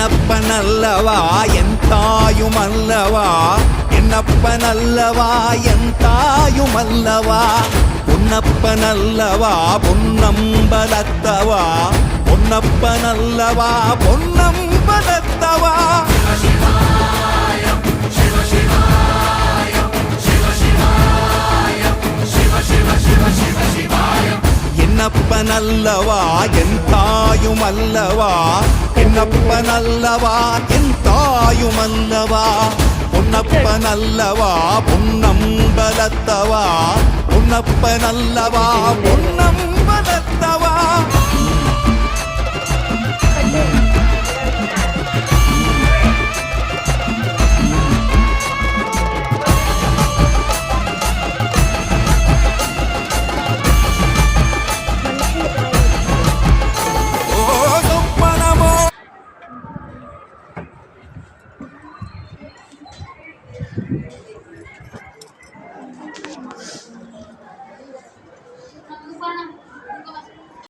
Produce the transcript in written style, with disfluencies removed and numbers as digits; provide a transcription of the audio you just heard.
என்னப்பனல்லவா என் தாயுமல்லவா, என்னப்பனல்லவா என் தாயுமல்லவா, பொன்னப்பனல்லவா பொன்னம்பலத்தவா, பொன்னப்பனல்லவா பொன்னம்பலத்தவா. என்னப்பனல்லவா என் தாயுமல்லவா, என்னப்பனல்லவா என் தாயுமல்லவா, பொன்னப்பனல்லவா பொன்னம்பலத்தவா, பொன்னப்பனல்லவா பொன்னம்